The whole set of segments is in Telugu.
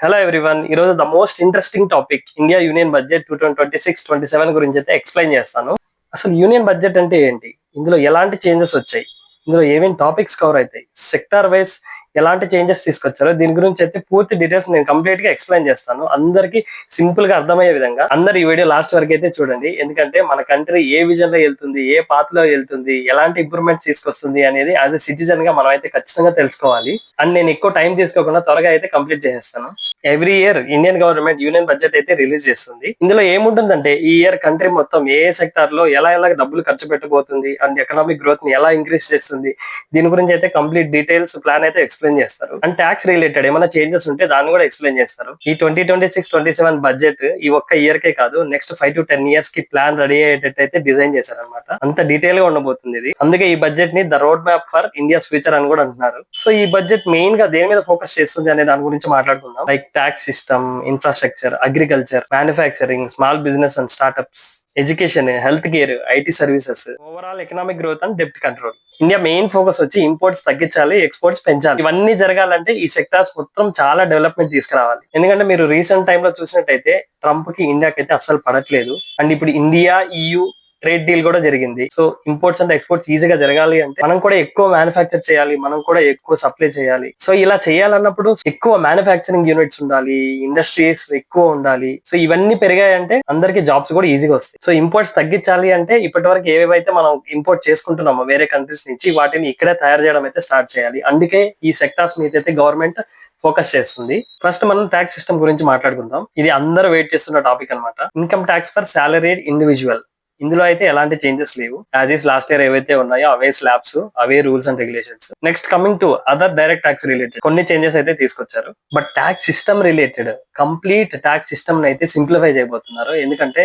హలో ఎవ్రీవన్, ఈరోజు the most interesting topic India union budget 2026-27 గురించి అయితే ఎక్స్ప్లెయిన్ చేస్తాను. అసలు యూనియన్ బడ్జెట్ అంటే ఏంటి, ఇందులో ఎలాంటి చేంజెస్ వచ్చాయి, ఇందులో ఏమేమి టాపిక్స్ కవర్ అవుతాయి, సెక్టార్ వైజ్ ఎలాంటి చేంజెస్ తీసుకొచ్చారో దీని గురించి అయితే పూర్తి డీటెయిల్స్ నేను కంప్లీట్ గా ఎక్స్ప్లెయిన్ చేస్తాను. అందరికి సింపుల్ గా అర్థమయ్యే విధంగా అందరు ఈ వీడియో లాస్ట్ వరకు అయితే చూడండి. ఎందుకంటే మన కంట్రీ ఏ విజన్ లో వెళ్తుంది, ఏ పాత్ లో వెళ్తుంది, ఎలాంటి ఇంప్రూవ్మెంట్స్ తీసుకొస్తుంది అనేది యాజ్ ఎ సిటిజన్ గా మనం అయితే ఖచ్చితంగా తెలుసుకోవాలి. అండ్ నేను ఎక్కువ టైం తీసుకోకుండా త్వరగా అయితే కంప్లీట్ చేసేస్తాను. Every year Indian government union budget అయితే రిలీజ్ చేస్తుంది. ఇందులో ఏముంటుందంటే ఈ ఇయర్ కంట్రీ మొత్తం ఏ సెక్టార్ లో ఎలా డబ్బులు ఖర్చు పెట్టబోతుంది అండ్ ఎకనామిక్ గ్రోత్ ని ఎలా ఇంక్రీజ్ చేస్తుంది, దీని గురించి అయితే కంప్లీట్ డీటెయిల్స్ ప్లాన్ అయితే ఎక్స్ప్లెయిన్ చేస్తారు. అండ్ ట్యాక్స్ రిలేటెడ్ ఏమైనా చేంజెస్ ఉంటే దాన్ని కూడా ఎక్స్ప్లెయిన్ చేస్తారు. ఈ 2026-27 బడ్జెట్ ఈ ఒక్క ఇయర్ కే కాదు, నెక్స్ట్ 5 to 10 years కి ప్లాన్ రెడీ అయ్యేటట్టు అయితే డిజైన్ చేశారనమాట. అంత డీటెయిల్ గా ఉండబోతుంది ఇది. అందుకే ఈ బడ్జెట్ ని the road map for India's future అని కూడా అంటున్నారు. సో ఈ బడ్జెట్ మెయిన్ గా దేని మీద ఫోకస్ చేస్తుంది అనే దాని గురించి మాట్లాడుకుందాం. Like tax system, infrastructure, agriculture, manufacturing, small business and startups, education, health care, IT services, overall economic growth and డెప్ట్ కంట్రోల్. ఇండియా మెయిన్ ఫోకస్ వచ్చి ఇంపోర్ట్స్ తగ్గించాలి, ఎక్స్పోర్ట్స్ పెంచాలి. ఇవన్నీ జరగాలంటే ఈ సెక్టార్స్ మొత్తం చాలా డెవలప్మెంట్ తీసుకురావాలి. ఎందుకంటే మీరు రీసెంట్ టైమ్ లో చూసినట్టయితే ట్రంప్ కి ఇండియాకి అయితే అస్సలు పడట్లేదు. అండ్ ఇప్పుడు ఇండియా EU ట్రేడ్ డీల్ కూడా జరిగింది. సో ఇంపోర్ట్స్ అండ్ ఎక్స్పోర్ట్స్ ఈజీగా జరగాలి అంటే మనం కూడా ఎక్కువ మ్యానుఫ్యాక్చర్ చేయాలి, మనం కూడా ఎక్కువ సప్లై చేయాలి. సో ఇలా చేయాలన్నప్పుడు ఎక్కువ మ్యానుఫ్యాక్చరింగ్ యూనిట్స్ ఉండాలి, ఇండస్ట్రీస్ ఎక్కువ ఉండాలి. సో ఇవన్నీ పెరిగాయంటే అందరికి జాబ్స్ కూడా ఈజీగా వస్తాయి. సో ఇంపోర్ట్స్ తగ్గించాలి అంటే ఇప్పటి వరకు ఏవేవైతే మనం ఇంపోర్ట్ చేసుకుంటున్నామో వేరే కంట్రీస్ నుంచి, వాటిని ఇక్కడే తయారు చేయడం అయితే స్టార్ట్ చేయాలి. అందుకే ఈ సెక్టార్స్ మీద అయితే గవర్నమెంట్ ఫోకస్ చేస్తుంది. ఫస్ట్ మనం ట్యాక్స్ సిస్టమ్ గురించి మాట్లాడుకుందాం. ఇది అందరూ వెయిట్ చేస్తున్న టాపిక్ అన్నమాట. Income tax for salaried individual. ఇందులో అయితే ఎలాంటి చేంజెస్ లేవు. యాజ్ ఈస్ లాస్ట్ ఇయర్ ఏవైతే ఉన్నాయో అవే స్లాబ్స్, అవే rules and regulations. Next coming to other direct tax related కొన్ని చేంజెస్ అయితే తీసుకొచ్చారు. But tax system related complete tax system అయితే సింప్లిఫై చేయబోతున్నారు. ఎందుకంటే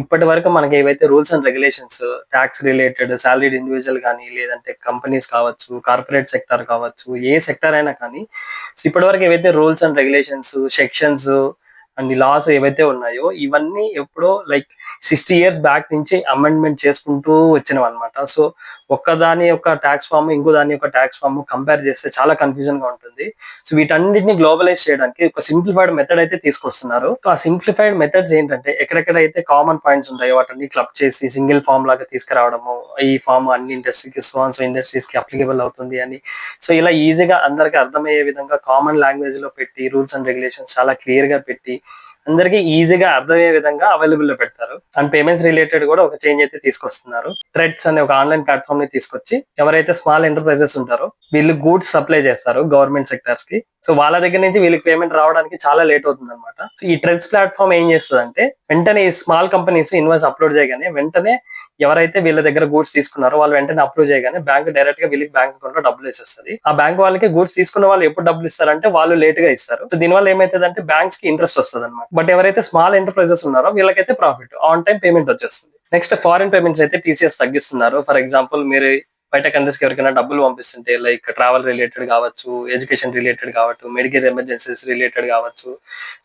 ఇప్పటి వరకు మనకి ఏవైతే rules and regulations tax related, salaried individual కానీ, లేదంటే కంపెనీస్ కావచ్చు, కార్పొరేట్ సెక్టర్ కావచ్చు, ఏ సెక్టర్ అయినా కానీ, ఇప్పటి వరకు ఏవైతే rules and regulations, sections and laws ఏవైతే ఉన్నాయో ఇవన్నీ ఎప్పుడో లైక్ 60 years బ్యాక్ నుంచి అమెండ్మెంట్ చేసుకుంటూ వచ్చినవి అనమాట. సో ఒక్కదాని యొక్క ట్యాక్స్ ఫామ్ ఇంకో దాని యొక్క ట్యాక్స్ ఫామ్ కంపేర్ చేస్తే చాలా కన్ఫ్యూజన్ గా ఉంటుంది. సో వీటన్నిటిని గ్లోబలైజ్ చేయడానికి ఒక సింప్లిఫైడ్ మెథడ్ అయితే తీసుకొస్తున్నారు. సో ఆ సింప్లిఫైడ్ మెథడ్స్ ఏంటంటే ఎక్కడెక్కడైతే కామన్ పాయింట్స్ ఉంటాయో వాటిని క్లబ్ చేసి సింగిల్ ఫామ్ లాగా తీసుకురావడము, ఈ ఫామ్ అన్ని ఇండస్ట్రీకి ఇండస్ట్రీస్ కి అప్లికబుల్ అవుతుంది అని. సో ఇలా ఈజీగా అందరికి అర్థమయ్యే విధంగా కామన్ లాంగ్వేజ్ లో పెట్టి, రూల్స్ అండ్ రెగ్యులేషన్స్ చాలా క్లియర్ గా పెట్టి అందరికి ఈజీగా అర్థమయ్యే విధంగా అవైలబుల్ లో పెడతారు. అండ్ పేమెంట్స్ రిలేటెడ్ కూడా ఒక చేంజ్ అయితే తీసుకొస్తున్నారు. ట్రెడ్స్ అనే ఒక ఆన్లైన్ ప్లాట్ఫామ్ ని తీసుకొచ్చి ఎవరైతే స్మాల్ ఎంటర్ప్రైజెస్ ఉంటారో వీళ్ళు గూడ్స్ సప్లై చేస్తారు గవర్నమెంట్ సెక్టర్స్ కి. సో వాళ్ళ దగ్గర నుంచి వీళ్ళకి పేమెంట్ రావడానికి చాలా లేట్ అవుతుంది అనమాట. సో ఈ ట్రెడ్స్ ప్లాట్ఫామ్ ఏం చేస్తుంది అంటే వెంటనే ఈ స్మాల్ కంపెనీస్ ఇన్వాయిస్ అప్లోడ్ చేయగానే వెంటనే ఎవరైతే వీళ్ళ దగ్గర గూడ్స్ తీసుకున్నారో వాళ్ళు వెంటనే అప్రూవ్ చేయగానే బ్యాంక్ డైరెక్ట్ గా వీళ్ళకి బ్యాంక్ అకౌంట్ లో డబ్బులు వేసేస్తుంది. ఆ బ్యాంక్ వాళ్ళకి గూడ్స్ తీసుకున్న వాళ్ళు ఎప్పుడు డబ్బులు ఇస్తారంటే వాళ్ళు లేట్ గా ఇస్తారు. సో దీనివల్ల ఏమైతుంది అంటే బ్యాంక్స్ కి ఇంట్రెస్ట్ వస్తుంది అనమాట. బట్ ఎవరైతే స్మాల్ ఎంటర్ప్రైజెస్ ఉన్నారో వీళ్ళకైతే ప్రాఫిట్, ఆన్ టైం పేమెంట్ వచ్చేస్తుంది. నెక్స్ట్ ఫారిన్ పేమెంట్స్ అయితే TCS తగ్గిస్తున్నారు. ఫర్ ఎగ్జాంపుల్ మీరు బయట కంట్రీస్ కి ఎవరికైనా డబ్బులు పంపిస్తుంటే లైక్ ట్రావెల్ రిలేటెడ్ కావచ్చు, ఎడ్యుకేషన్ రిలేటెడ్ కావచ్చు, మెడికల్ ఎమర్జెన్సీస్ రిలేటెడ్ కావచ్చు.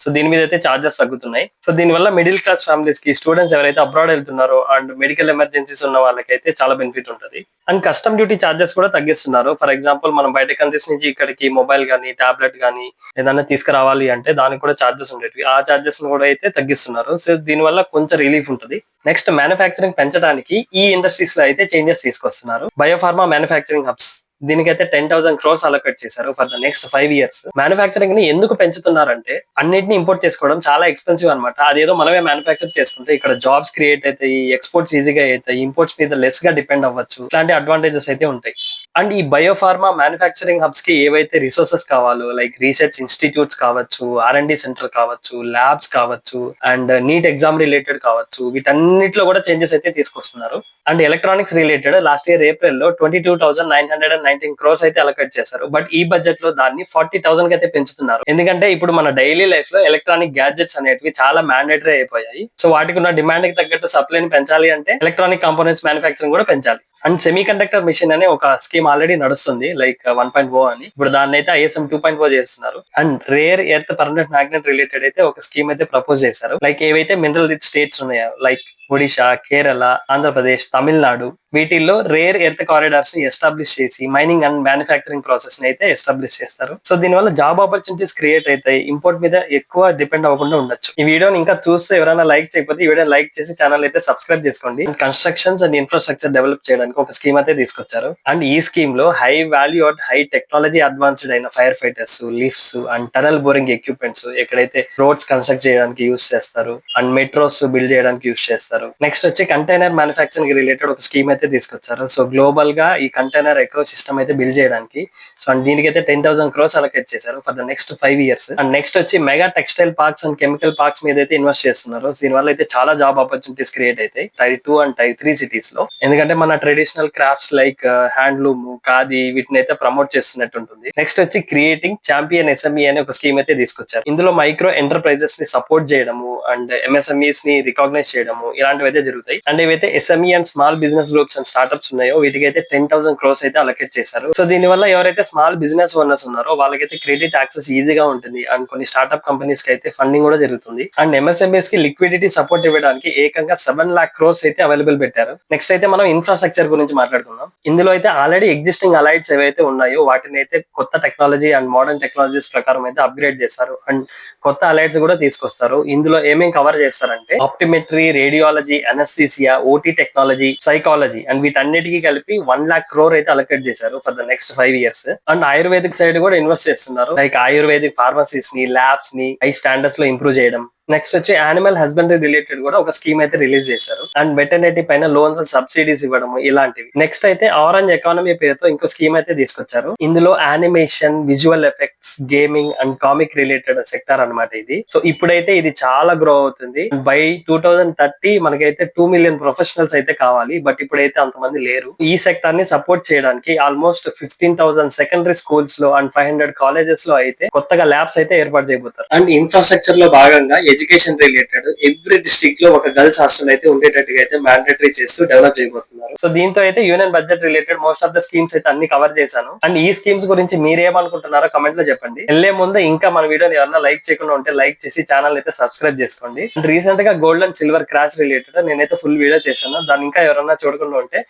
సో దీని మీద అయితే చార్జెస్ తగ్గుతున్నాయి. సో దీనివల్ల మిడిల్ క్లాస్ ఫ్యామిలీస్ కి, స్టూడెంట్స్ ఎవరైతే అబ్రాడ్ వెళ్తున్నారో అండ్ మెడికల్ ఎమర్జెన్సీస్ ఉన్న వాళ్ళకైతే చాలా బెనిఫిట్ ఉంటుంది. అండ్ కస్టమ్ డ్యూటీ చార్జెస్ కూడా తగ్గిస్తున్నారు. ఫర్ ఎగ్జాంపుల్ మనం బయట కంట్రీస్ నుంచి ఇక్కడికి మొబైల్ కానీ, టాబ్లెట్ కానీ ఏదైనా తీసుకురావాలి అంటే దానికి కూడా చార్జెస్ ఉండేవి. ఆ చార్జెస్ కూడా అయితే తగ్గిస్తున్నారు. సో దీనివల్ల కొంచెం రిలీఫ్ ఉంటుంది. నెక్స్ట్ మ్యానుఫ్యాక్చరింగ్ పెంచడానికి ఈ ఇండస్ట్రీస్ లో అయితే చేంజెస్ తీసుకొస్తున్నారు. బయోఫార్మా మ్యానుఫ్యాక్చరింగ్ హబ్స్ దీనికైతే 10,000 crores అలొకేట్ చేశారు for the next 5 years. Manufacturing ని ఎందుకు పెంచుతున్నారంటే అన్నిటిని ఇంపోర్ట్ చేసుకోవడం చాలా ఎక్స్పెన్సివ్ అనమాట. అదేదో మనమే మ్యానుఫ్యాక్చర్ చేసుకుంటే ఇక్కడ జాబ్స్ క్రియేట్ అవుతాయి, ఎక్స్పోర్ట్స్ ఈజీగా అవుతాయి, ఇంపోర్ట్స్ మీద లెస్ గా డిపెండ్ అవ్వచ్చు. ఇలాంటి అడ్వాంటేజెస్ అయితే ఉంటాయి. అండ్ ఈ బయోఫార్మా మ్యానుఫ్యాక్చరింగ్ హబ్స్ కి ఏవైతే రిసోర్సెస్ కావాలో లైక్ రీసెర్చ్ ఇన్స్టిట్యూట్స్ కావచ్చు, R&D సెంటర్ కావచ్చు, ల్యాబ్స్ కావచ్చు, అండ్ నీట్ ఎగ్జామ్ రిలేటెడ్ కావచ్చు, వీటన్నిటిలో కూడా చేంజెస్ అయితే తీసుకొస్తున్నారు. And electronics related last year April లో 22,919 crores అయితే అలొకేట్ చేశారు. బట్ ఈ బడ్జెట్ లో దాన్ని 40,000 కి అయితే పెంచుతున్నారు. ఎందుకంటే ఇప్పుడు మన డైలీ లైఫ్ లో ఎలక్ట్రానిక్ గ్యాడ్జెట్స్ అనేవి చాలా మ్యాండేటరీ అయిపోయాయి. సో వాటికి ఉన్న డిమాండ్ కి తగ్గట్టు సప్లైని పెంచాలి అంటే ఎలక్ట్రానిక్ కాంపోనెంట్స్ మ్యానుఫ్యాక్చరింగ్ కూడా పెంచాలి. అండ్ సెమీ కండక్టర్ మిషన్ అనే ఒక స్కీమ్ ఆల్రెడీ నడుస్తుంది లైక్ 1.0 అని. ఇప్పుడు దాన్ని అయితే ISM 2.0 చేస్తున్నారు. And rare earth permanent magnet related అయితే ఒక స్కీమ్ అయితే ప్రపోజ్ చేశారు. లైక్ ఏవైతే మినరల్ రిచ్ స్టేట్స్ ఉన్నాయో లైక్ ఒడిషా, కేరళ, ఆంధ్రప్రదేశ్, తమిళనాడు, వీటిల్లో రేర్ ఎర్త్ కారిడార్స్ ని ఎస్టాబ్లిష్ చేసి మైనింగ్ అండ్ మ్యానుఫ్యాక్చరింగ్ ప్రాసెస్ ని అయితే ఎస్టాబ్లిష్ చేస్తారు. సో దీనివల్ల జాబ్ ఆపర్చునిటీస్ క్రియేట్ అవుతాయి. ఇంపోర్ట్ మీద ఎక్కువ డిపెండ్ అవ్వకుండా ఉండొచ్చు. ఈ వీడియోని ఇంకా చూస్తే ఎవరైనా లైక్ చేయకపోతే ఈ వీడియో లైక్ చేసి ఛానల్ అయితే సబ్స్క్రైబ్ చేసుకోండి. కన్స్ట్రక్షన్స్ అండ్ ఇన్ఫ్రాస్ట్రక్చర్ డెవలప్ చేయడానికి ఒక స్కీమ్ అయితే తీసుకొచ్చారు. అండ్ ఈ స్కీమ్ లో high value and high technology advanced అయిన fire fighters, lifts and tunnel boring equipments ఎక్కడైతే రోడ్స్ కన్స్ట్రక్ట్ చేయడానికి యూస్ చేస్తారు అండ్ మెట్రోస్ బిల్డ్ చేయడానికి యూస్ చేస్తారు. నెక్స్ట్ వచ్చి కంటైనర్ మ్యానుఫ్యాక్చరింగ్ రిలేటెడ్ ఒక స్కీమ్ అయితే తీసుకొచ్చారు. సో గ్లోబల్ గా ఈ కంటైనర్ ఎకో సిస్టమ్ అయితే బిల్డ్ చేయడానికి సో అండ్ దీనికైతే 10,000 crores అలొకేట్ చేశారు for the next 5 years. And next వచ్చి mega textile parks and chemical parks మీద అయితే ఇన్వెస్ట్ చేస్తున్నారు. దీనివల్ల అయితే చాలా జాబ్ ఆపర్చునిటీస్ క్రియేట్ అవుతాయి Tier 2 అండ్ Tier 3 సిటీస్ లో. ఎందుకంటే మన traditional crafts like handloom, khadi వీటిని అయితే ప్రమోట్ చేస్తున్నట్టు ఉంటుంది. నెక్స్ట్ వచ్చి క్రియేటింగ్ ఛాంపియన్ SME అనే ఒక స్కీమ్ అయితే తీసుకొచ్చారు. ఇందులో మైక్రో ఎంటర్ప్రైజెస్ ని సపోర్ట్ చేయడము అండ్ MSMEs ని రికాగ్నైజ్ చేయడము ఇలాంటివి అయితే జరుగుతాయి. అండ్ ఇవైతే SME and small business groups and startups ఉన్నాయో వీటికైతే 10,000 crores అయితే అలొకేట్ చేశారు. సో దీని వల్ల ఎవరైతే స్మాల్ బిజినెస్ ఓనర్స్ ఉన్నారో వాళ్ళకైతే క్రెడిట్ యాక్సెస్ ఈజీగా ఉంటుంది అండ్ కొన్ని స్టార్ట్అప్ కంపెనీస్ కి అయితే ఫండింగ్ కూడా జరుగుతుంది. అండ్ MSMEs కి లిక్విడిటీ సపోర్ట్ ఇవ్వడానికి ఏకంగా 7 lakh crores అయితే అవైలబుల్ పెట్టారు. నెక్స్ట్ అయితే మనం ఇన్ఫ్రాస్ట్రక్చర్ గురించి మాట్లాడుకుందాం. ఇందులో అయితే ఆల్రెడీ ఎగ్జిస్టింగ్ అలైట్స్ ఏవైతే ఉన్నాయో వాటిని అయితే కొత్త టెక్నాలజీ అండ్ మోడర్న్ టెక్నాలజీస్ ప్రకారం అయితే అప్గ్రేడ్ చేస్తారు అండ్ కొత్త అలైట్స్ కూడా తీసుకొస్తారు. ఇందులో ఏమేం కవర్ చేస్తారంటే optometry, radiology, anaesthesia, OT technology, psychology and వీటన్నిటికీ కలిపి 1 lakh crore అయితే అలొకేట్ చేశారు for the next 5 years. And ayurvedic side కూడా ఇన్వెస్ట్ చేస్తున్నారు. లైక్ ఆయుర్వేదిక్ ఫార్మసీస్ ని, ల్యాబ్స్ ని హై స్టాండర్డ్స్ లో ఇంప్రూవ్ చేయడం. నెక్స్ట్ వచ్చి యానిమల్ హస్బెండరీ రిలేటెడ్ కూడా ఒక స్కీమ్ అయితే రిలీజ్ చేశారు అండ్ వెటర్నరీ పైన లోన్స్ సబ్సిడీస్ ఇవ్వడం ఇలాంటివి. నెక్స్ట్ అయితే ఆరెంజ్ ఎకానమీ పేరుతో ఇంకో స్కీమ్ అయితే తీసుకొచ్చారు. ఇందులో animation, visual effects, gaming and comic related sector అన్నమాట ఇది. సో ఇప్పుడైతే ఇది చాలా గ్రో అవుతుంది. బై 2030 మనకైతే 2 million ప్రొఫెషనల్స్ అయితే కావాలి. బట్ ఇప్పుడైతే అంతమంది లేరు. ఈ సెక్టర్ ని సపోర్ట్ చేయడానికి ఆల్మోస్ట్ 15,000 సెకండరీ స్కూల్స్ లో అండ్ 500 కాలేజెస్ లో అయితే కొత్తగా ల్యాబ్స్ అయితే ఏర్పాటు చేయబోతారు. అండ్ ఇన్ఫ్రాస్ట్రక్చర్ లో భాగంగా ఎడ్యుకేషన్ రిలేటెడ్ ఎవ్రీ డిస్ట్రిక్ట్ లో ఒక గర్ల్స్ హాస్టల్ అయితే ఉండేటట్టుగా అయితే మ్యాండేటరీ చేస్తూ డెవలప్ చేయబోతున్నారు. సో దీంతో అయితే union budget related most of the schemes అయితే అన్ని కవర్ చేశాను. అండ్ ఈ స్కీమ్స్ గురించి మీరేమనుకుంటున్నారో కమెంట్ లో చెప్పండి. వెళ్లే ముందు ఇంకా మన వీడియోని ఎవరైనా లైక్ చేయకుండా ఉంటే లైక్ చేసి ఛానల్ అయితే సబ్స్క్రైబ్ చేసుకోండి. అండ్ రీసెంట్ గా gold and silver crash related నేనైతే ఫుల్ వీడియో చేశాను. దాన్ని ఇంకా ఎవరైనా చూడకుండా ఉంటే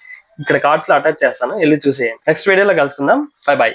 ఇక్కడ కార్డ్స్ లో అటాచ్ చేస్తాను, వెళ్ళి చూసేయండి. నెక్స్ట్ వీడియోలో కలుసుకుందాం. By by.